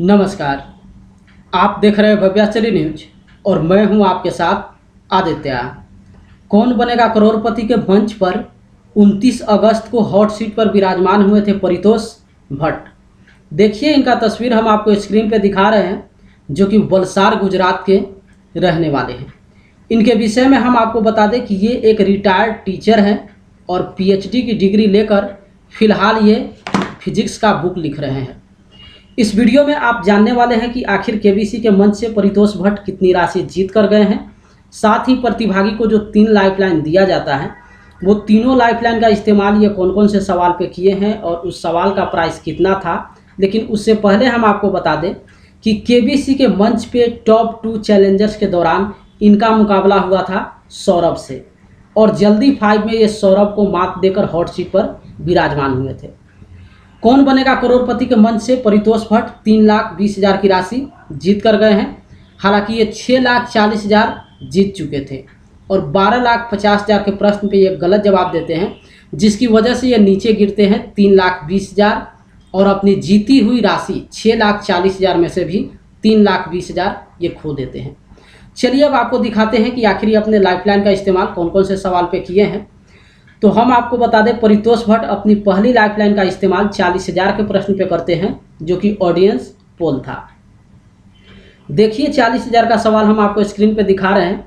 नमस्कार। आप देख रहे हैं भव्याचरी न्यूज और मैं हूं आपके साथ आदित्य। कौन बनेगा करोड़पति के मंच पर 29 अगस्त को हॉट सीट पर विराजमान हुए थे परितोष भट्ट। देखिए इनका तस्वीर हम आपको स्क्रीन पे दिखा रहे हैं, जो कि वलसाड गुजरात के रहने वाले हैं। इनके विषय में हम आपको बता दें कि ये एक रिटायर्ड टीचर हैं और पीएचडी की डिग्री लेकर फिलहाल ये फिजिक्स का बुक लिख रहे हैं। इस वीडियो में आप जानने वाले हैं कि आखिर केबीसी के मंच से परितोष भट्ट कितनी राशि जीत कर गए हैं। साथ ही प्रतिभागी को जो 3 लाइफलाइन दिया जाता है, वो तीनों लाइफलाइन का इस्तेमाल ये कौन कौन से सवाल पे किए हैं और उस सवाल का प्राइस कितना था। लेकिन उससे पहले हम आपको बता दें कि केबीसी के मंच पे टॉप 2 चैलेंजर्स के दौरान इनका मुकाबला हुआ था सौरभ से, और जल्दी 5 में ये सौरभ को मात देकर हॉट सीट पर विराजमान हुए थे। कौन बनेगा करोड़पति के मंच से परितोष भट्ट 3,20,000 की राशि जीत कर गए हैं। हालांकि ये 6,40,000 जीत चुके थे और 12,50,000 के प्रश्न पे ये गलत जवाब देते हैं, जिसकी वजह से ये नीचे गिरते हैं 3,20,000 और अपनी जीती हुई राशि 6,40,000 में से भी 3,20,000 ये खो देते हैं। चलिए अब आपको दिखाते हैं कि आखिर ये अपने लाइफलाइन का इस्तेमाल कौन कौन से सवाल पे किए हैं। तो हम आपको बता दें, परितोष भट्ट अपनी पहली लाइफलाइन का इस्तेमाल 40,000 के प्रश्न पे करते हैं, जो कि ऑडियंस पोल था। देखिए 40,000 का सवाल हम आपको स्क्रीन पे दिखा रहे हैं।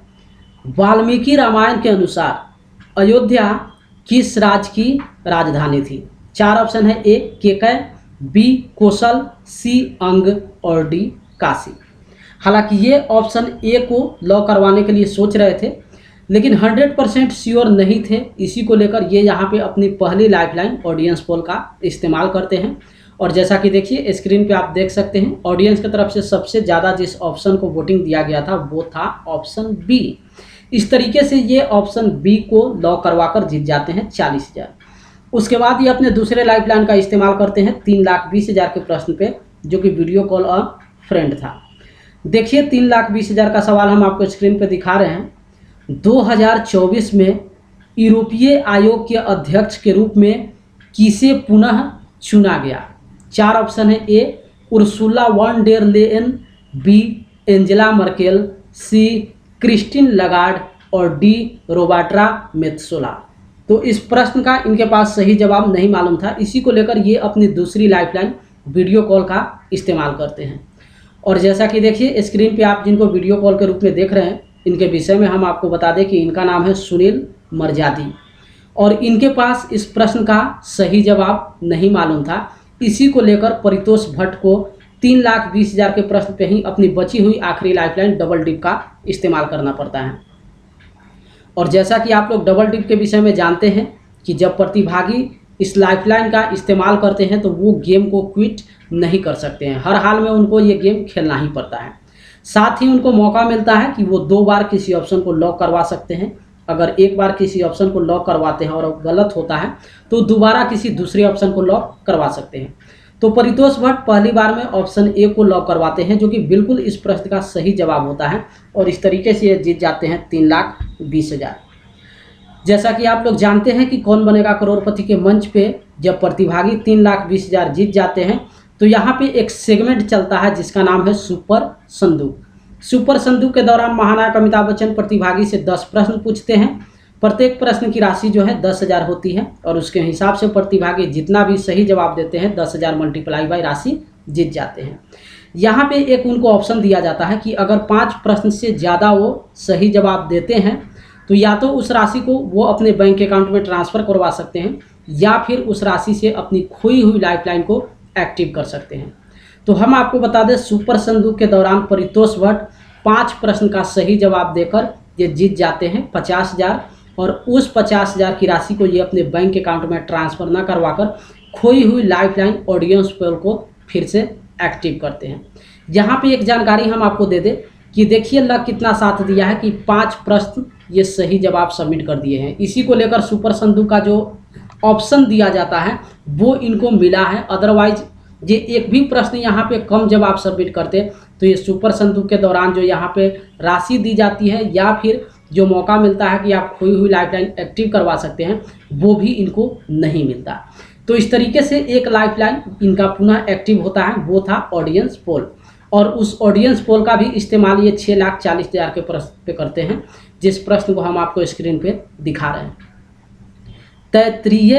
वाल्मीकि रामायण के अनुसार अयोध्या किस राज्य की राजधानी थी। 4 ऑप्शन है। ए केकय, बी कोसल, सी अंग और डी काशी। हालांकि ये ऑप्शन ए को लॉ करवाने के लिए सोच रहे थे, लेकिन 100% श्योर नहीं थे। इसी को लेकर ये यहाँ पे अपनी पहली लाइफलाइन ऑडियंस पोल का इस्तेमाल करते हैं। और जैसा कि देखिए स्क्रीन पे आप देख सकते हैं, ऑडियंस की तरफ से सबसे ज़्यादा जिस ऑप्शन को वोटिंग दिया गया था वो था ऑप्शन बी। इस तरीके से ये ऑप्शन बी को लॉ करवा कर जीत जाते हैं 40,000। उसके बाद ये अपने दूसरे लाइफलाइन का इस्तेमाल करते हैं 3,20,000 के प्रश्न पे, जो कि वीडियो कॉल अ फ्रेंड था। देखिए 3,20,000 का सवाल हम आपको स्क्रीन पे दिखा रहे हैं। 2024 में यूरोपीय आयोग के अध्यक्ष के रूप में किसे पुनः चुना गया। 4 ऑप्शन है। A Ursula von der Leyen, B Angela Merkel, C Christine Lagarde और डी रोबर्टा मेत्सोला। तो इस प्रश्न का इनके पास सही जवाब नहीं मालूम था। इसी को लेकर ये अपनी दूसरी लाइफलाइन वीडियो कॉल का इस्तेमाल करते हैं। और जैसा कि देखिए स्क्रीन पे आप जिनको वीडियो कॉल के रूप में देख रहे हैं, इनके विषय में हम आपको बता दें कि इनका नाम है सुनील मरजादी, और इनके पास इस प्रश्न का सही जवाब नहीं मालूम था। इसी को लेकर परितोष भट्ट को 3,20,000 के प्रश्न पे ही अपनी बची हुई आखिरी लाइफलाइन डबल डिप का इस्तेमाल करना पड़ता है। और जैसा कि आप लोग डबल डिप के विषय में जानते हैं कि जब प्रतिभागी इस लाइफलाइन का इस्तेमाल करते हैं तो वो गेम को क्विट नहीं कर सकते हैं। हर हाल में उनको ये गेम खेलना ही पड़ता है। साथ ही उनको मौका मिलता है कि वो 2 बार किसी ऑप्शन को लॉक करवा सकते हैं। अगर एक बार किसी ऑप्शन को लॉक करवाते हैं और गलत होता है तो दोबारा किसी दूसरे ऑप्शन को लॉक करवा सकते हैं। तो परितोष भट्ट पहली बार में ऑप्शन ए को लॉक करवाते हैं, जो कि बिल्कुल इस प्रश्न का सही जवाब होता है, और इस तरीके से ये जीत जाते हैं 3,20,000। जैसा कि आप लोग जानते हैं कि कौन बनेगा करोड़पति के मंच पे जब प्रतिभागी 3,20,000 जीत जाते हैं तो यहाँ पे एक सेगमेंट चलता है जिसका नाम है सुपर संदूक। सुपर संदूक के दौरान महानायक अमिताभ बच्चन प्रतिभागी से 10 प्रश्न पूछते हैं। प्रत्येक प्रश्न की राशि जो है 10,000 होती है, और उसके हिसाब से प्रतिभागी जितना भी सही जवाब देते हैं 10,000 मल्टीप्लाई बाई राशि जीत जाते हैं। यहाँ पे एक उनको ऑप्शन दिया जाता है कि अगर 5 प्रश्न से ज़्यादा वो सही जवाब देते हैं तो या तो उस राशि को वो अपने बैंक अकाउंट में ट्रांसफ़र करवा सकते हैं, या फिर उस राशि से अपनी खोई हुई लाइफलाइन को एक्टिव कर सकते हैं। तो हम आपको बता दें, सुपर संदूक के दौरान परितोष भट्ट 5 प्रश्न का सही जवाब देकर ये जीत जाते हैं 50,000, और उस 50,000 की राशि को ये अपने बैंक अकाउंट में ट्रांसफ़र न करवाकर खोई हुई लाइफलाइन ऑडियंस पोल को फिर से एक्टिव करते हैं। यहाँ पे एक जानकारी हम आपको दे दें कि देखिए लक कितना साथ दिया है कि 5 प्रश्न ये सही जवाब सबमिट कर दिए हैं। इसी को लेकर सुपर संदूक का जो ऑप्शन दिया जाता है वो इनको मिला है। अदरवाइज ये एक भी प्रश्न यहाँ पे कम जवाब सबमिट करते तो ये सुपर संदूक के दौरान जो यहाँ पे राशि दी जाती है या फिर जो मौका मिलता है कि आप खोई हुई लाइफलाइन एक्टिव करवा सकते हैं, वो भी इनको नहीं मिलता। तो इस तरीके से एक लाइफलाइन इनका पुनः एक्टिव होता है, वो था ऑडियंस पोल। और उस ऑडियंस पोल का भी इस्तेमाल ये 6,40,000 के प्रश्न पे करते हैं, जिस प्रश्न को हम आपको स्क्रीन पे दिखा रहे हैं। तैत्तिरीय,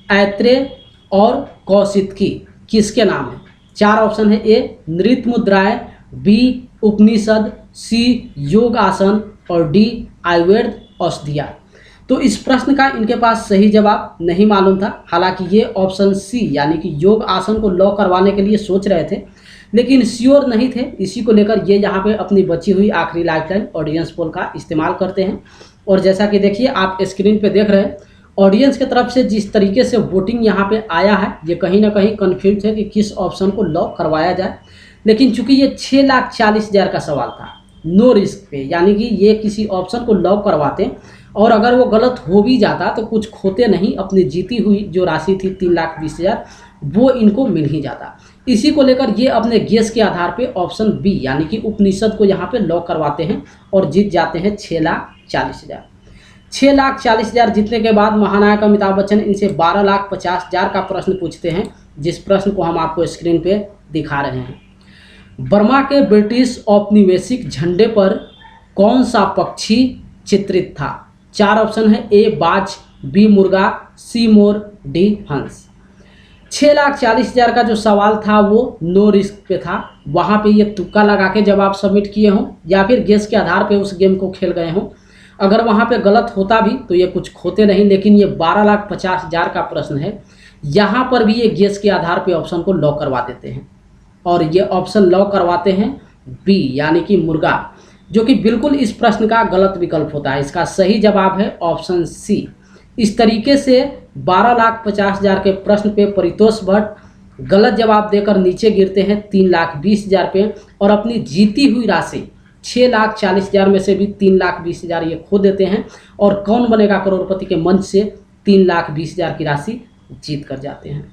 ऐत्रेय और कौशितकी किसके नाम है? 4 ऑप्शन है। ए नृत्य मुद्राएं, बी उपनिषद, सी योग आसन और डी आयुर्वेद औषधियाँ। तो इस प्रश्न का इनके पास सही जवाब नहीं मालूम था। हालांकि ये ऑप्शन सी यानी कि योग आसन को लॉक करवाने के लिए सोच रहे थे, लेकिन श्योर नहीं थे। इसी को लेकर ये यहाँ पे अपनी बची हुई आखिरी लाइफलाइन ऑडियंस पोल का इस्तेमाल करते हैं। और जैसा कि देखिए आप स्क्रीन पे देख रहे हैं, ऑडियंस की तरफ से जिस तरीके से वोटिंग यहाँ पे आया है, ये कहीं ना कहीं कन्फ्यूज है कि किस ऑप्शन को लॉक करवाया जाए। लेकिन चूंकि ये 6,40,000 का सवाल था, नो रिस्क पे, यानी कि ये किसी ऑप्शन को लॉक करवाते और अगर वो गलत हो भी जाता तो कुछ खोते नहीं, अपनी जीती हुई जो राशि थी 3,20,000 वो इनको मिल ही जाता। इसी को लेकर ये अपने गेस के आधार पे ऑप्शन बी यानी कि उपनिषद को यहाँ पे लॉक करवाते हैं और जीत जाते हैं 6,40,000। 6,40,000 जीतने के बाद महानायक अमिताभ बच्चन इनसे 12,50,000 का प्रश्न पूछते हैं, जिस प्रश्न को हम आपको स्क्रीन पे दिखा रहे हैं। बर्मा के ब्रिटिश औपनिवेशिक झंडे पर कौन सा पक्षी चित्रित था? 4 ऑप्शन है। ए बाज, बी मुर्गा, सी मोर, डी हंस। 6,40,000 का जो सवाल था वो नो रिस्क पे था। वहाँ पे ये तुक्का लगा के जब आप सबमिट किए हों या फिर गेस के आधार पे उस गेम को खेल गए हों, अगर वहाँ पे गलत होता भी तो ये कुछ खोते नहीं। लेकिन ये 12,50,000 का प्रश्न है, यहाँ पर भी ये गेस के आधार पे ऑप्शन को लॉक करवा देते हैं और ये ऑप्शन लॉक करवाते हैं बी यानी कि मुर्गा, जो कि बिल्कुल इस प्रश्न का गलत विकल्प होता है। इसका सही जवाब है ऑप्शन सी। इस तरीके से 12,50,000 के प्रश्न पे परितोष भट्ट गलत जवाब देकर नीचे गिरते हैं 3,20,000 पे और अपनी जीती हुई राशि 6,40,000 में से भी 3,20,000 ये खो देते हैं और कौन बनेगा करोड़पति के मंच से 3,20,000 की राशि जीत कर जाते हैं।